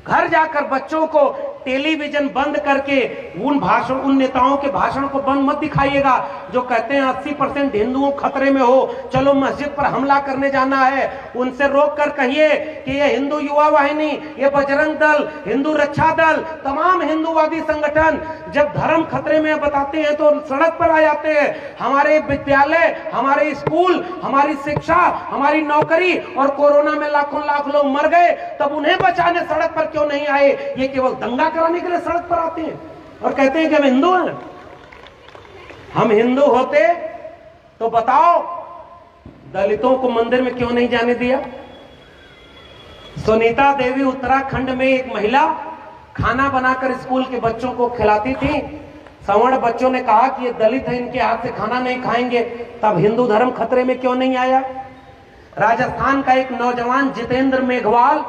घर जाकर बच्चों को टेलीविजन बंद करके उन नेताओं के भाषण को बंद मत दिखाइएगा जो कहते हैं 80% हिंदुओं खतरे में हो, चलो मस्जिद पर हमला करने जाना है। उनसे रोक कर कहिए कि ये हिंदू युवा वाहिनी, ये बजरंग दल, हिंदू रक्षा दल, तमाम हिंदूवादी संगठन जब धर्म खतरे में बताते हैं तो सड़क पर आ जाते हैं। हमारे विद्यालय, हमारे स्कूल, हमारी शिक्षा, हमारी नौकरी और कोरोना में लाखों लाख लोग मर गए, तब उन्हें बचाने सड़क पर क्यों नहीं आए? ये केवल दंगा कराने के लिए सड़क पर आते हैं और कहते हैं कि हम हिंदू हैं। हम हिंदू होते तो बताओ दलितों को मंदिर में क्यों नहीं जाने दिया? सुनीता देवी उत्तराखंड में एक महिला खाना बनाकर स्कूल के बच्चों को खिलाती थी। सवर्ण बच्चों ने कहा कि ये दलित है, इनके हाथ से खाना नहीं खाएंगे, तब हिंदू धर्म खतरे में क्यों नहीं आया? राजस्थान का एक नौजवान जितेंद्र मेघवाल,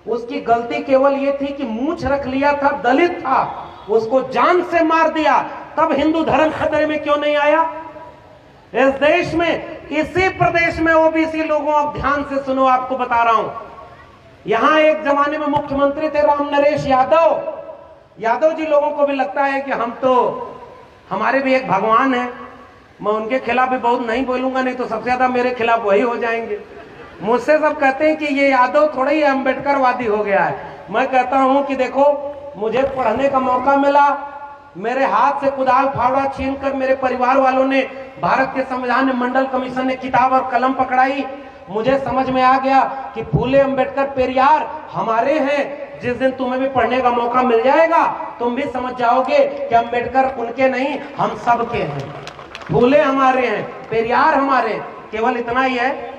उसकी गलती केवल यह थी कि मूंछ रख लिया था, दलित था, उसको जान से मार दिया, तब हिंदू धर्म खतरे में क्यों नहीं आया? इस देश में, इसी प्रदेश में ओबीसी लोगों, अब ध्यान से सुनो, आपको बता रहा हूं, यहां एक जमाने में मुख्यमंत्री थे राम नरेश यादव। यादव जी लोगों को भी लगता है कि हम तो, हमारे भी एक भगवान है। मैं उनके खिलाफ भी बहुत नहीं बोलूंगा, नहीं तो सबसे ज्यादा मेरे खिलाफ वही हो जाएंगे। मुझसे सब कहते हैं कि ये यादव थोड़ा ही अम्बेडकरवादी हो गया है। मैं कहता हूं कि देखो, मुझे पढ़ने का मौका मिला, मेरे हाथ से कुदाल फावड़ा छीनकर मेरे परिवार वालों ने, भारत के संविधान मंडल कमीशन ने किताब और कलम पकड़ाई, मुझे समझ में आ गया कि फूले, अम्बेडकर, पेरियार हमारे हैं। जिस दिन तुम्हें भी पढ़ने का मौका मिल जाएगा, तुम भी समझ जाओगे कि अम्बेडकर उनके नहीं, हम सबके हैं। फूले हमारे हैं, पेरियार हमारे, केवल इतना ही है।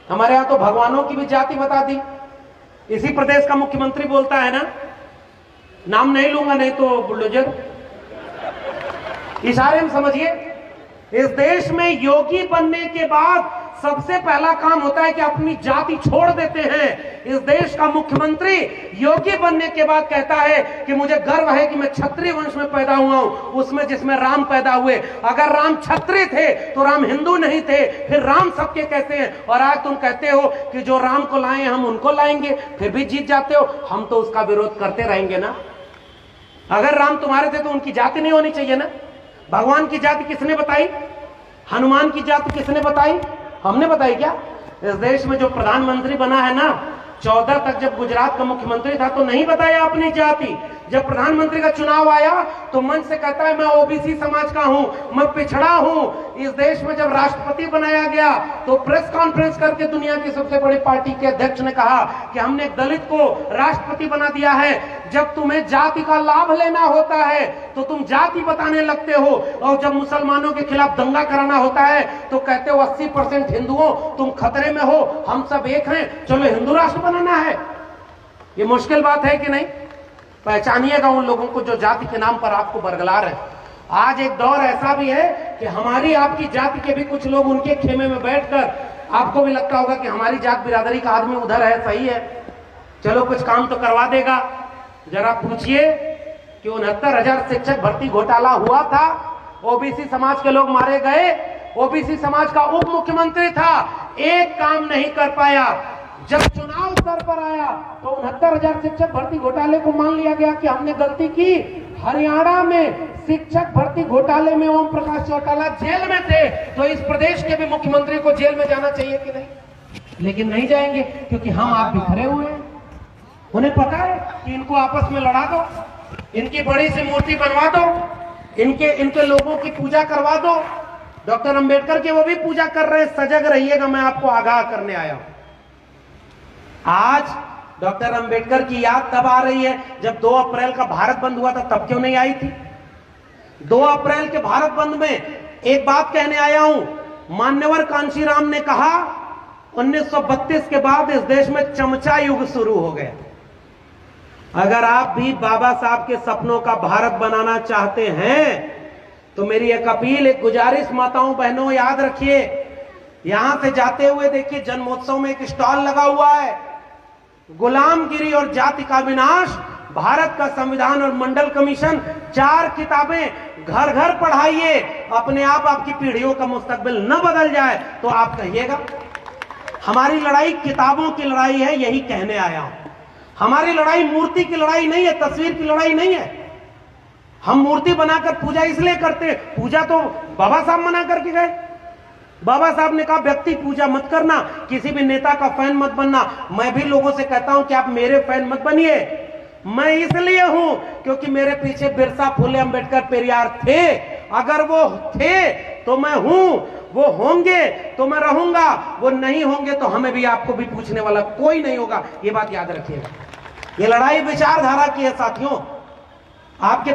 हमारे यहां तो भगवानों की भी जाति बता दी। इसी प्रदेश का मुख्यमंत्री बोलता है ना, नाम नहीं लूंगा नहीं तो बुलडोजर, इशारे में समझिए। इस देश में योगी बनने के बाद सबसे पहला काम होता है कि अपनी जाति छोड़ देते हैं। इस देश का मुख्यमंत्री योगी बनने के बाद कहता है कि मुझे गर्व है कि मैं क्षत्रिय वंश में पैदा हुआ हूं, उसमें जिसमें राम पैदा हुए। अगर राम क्षत्रिय थे तो राम हिंदू नहीं थे, फिर राम सबके कैसे हैं? और आज तुम कहते हो कि जो राम को लाए हम उनको लाएंगे, फिर भी जीत जाते हो। हम तो उसका विरोध करते रहेंगे ना। अगर राम तुम्हारे थे तो उनकी जाति नहीं होनी चाहिए ना। भगवान की जाति किसने बताई? हनुमान की जाति किसने बताई? हमने बताई क्या? इस देश में जो प्रधानमंत्री बना है ना, 14 तक जब गुजरात का मुख्यमंत्री था तो नहीं बताया अपनी जाति। जब प्रधानमंत्री का चुनाव आया तो मंच से कहता है मैं ओबीसी समाज का हूं, मैं पिछड़ा हूं। इस देश में जब राष्ट्रपति बनाया गया तो प्रेस कॉन्फ्रेंस करके दुनिया की सबसे बड़ी पार्टी के अध्यक्ष ने कहा कि हमने एक दलित को राष्ट्रपति बना दिया है। जब तुम्हें जाति का लाभ लेना होता है तो तुम जाति बताने लगते हो, और जब मुसलमानों के खिलाफ दंगा कराना होता है तो कहते हो 80% हिंदुओं तुम खतरे में हो, हम सब एक हैं, चलो हिंदू राष्ट्र बनाना है। ये मुश्किल बात है कि नहीं? पहचानिएगा उन लोगों को जो जाति के नाम पर आपको बरगला रहे हैं। आज एक दौर ऐसा भी है कि हमारी आपकी जाति के भी कुछ लोग उनके खेमे में बैठकर, आपको भी लगता होगा कि हमारी जात बिरादरी का आदमी उधर है, सही है, चलो कुछ काम तो करवा देगा। जरा पूछिए कि 69,000 शिक्षक भर्ती घोटाला हुआ था, ओबीसी समाज के लोग मारे गए, ओबीसी समाज का उप मुख्यमंत्री था, एक काम नहीं कर पाया। जब चुनाव स्तर पर आया तो 69,000 शिक्षक भर्ती घोटाले को मान लिया गया कि हमने गलती की। हरियाणा में शिक्षक भर्ती घोटाले में ओम प्रकाश चौटाला जेल में थे, तो इस प्रदेश के भी मुख्यमंत्री को जेल में जाना चाहिए कि नहीं? लेकिन नहीं जाएंगे क्योंकि हम आप बिखरे हुए हैं। उन्हें पता है कि इनको आपस में लड़ा दो, इनकी बड़ी सी मूर्ति बनवा दो, इनके लोगों की पूजा करवा दो। डॉक्टर अंबेडकर की वो भी पूजा कर रहे हैं, सजग रहिएगा, मैं आपको आगाह करने आया हूं। आज डॉक्टर अंबेडकर की याद तब आ रही है जब 2 अप्रैल का भारत बंद हुआ था, तब क्यों नहीं आई थी? 2 अप्रैल के भारत बंद में एक बात कहने आया हूं। मान्यवर कांशीराम ने कहा 1932 के बाद इस देश में चमचा युग शुरू हो गया। अगर आप भी बाबा साहब के सपनों का भारत बनाना चाहते हैं तो मेरी एक अपील, एक गुजारिश, माताओं बहनों याद रखिए, यहां से जाते हुए देखिए जन्मोत्सव में एक स्टॉल लगा हुआ है, गुलामगिरी और जाति का विनाश, भारत का संविधान और मंडल कमीशन, 4 किताबें घर घर पढ़ाइए। अपने आप आपकी पीढ़ियों का मुस्तकबिल न बदल जाए तो आप कहिएगा। हमारी लड़ाई किताबों की लड़ाई है, यही कहने आया हूं। हमारी लड़ाई मूर्ति की लड़ाई नहीं है, तस्वीर की लड़ाई नहीं है। हम मूर्ति बनाकर पूजा इसलिए करते हैं, पूजा तो बाबा साहब मना करके गए। बाबा साहब ने कहा व्यक्ति पूजा मत करना, किसी भी नेता का फैन मत बनना। मैं भी लोगों से कहता हूं कि आप मेरे फैन मत बनिए। मैं इसलिए हूं क्योंकि मेरे पीछे बिरसा, फुले, अंबेडकर, पेरियार थे। अगर वो थे तो मैं हूं, वो होंगे तो मैं रहूंगा, वो नहीं होंगे तो हमें भी, आपको भी पूछने वाला कोई नहीं होगा। ये बात याद रखिएगा। ये लड़ाई विचारधारा की है साथियों। आपके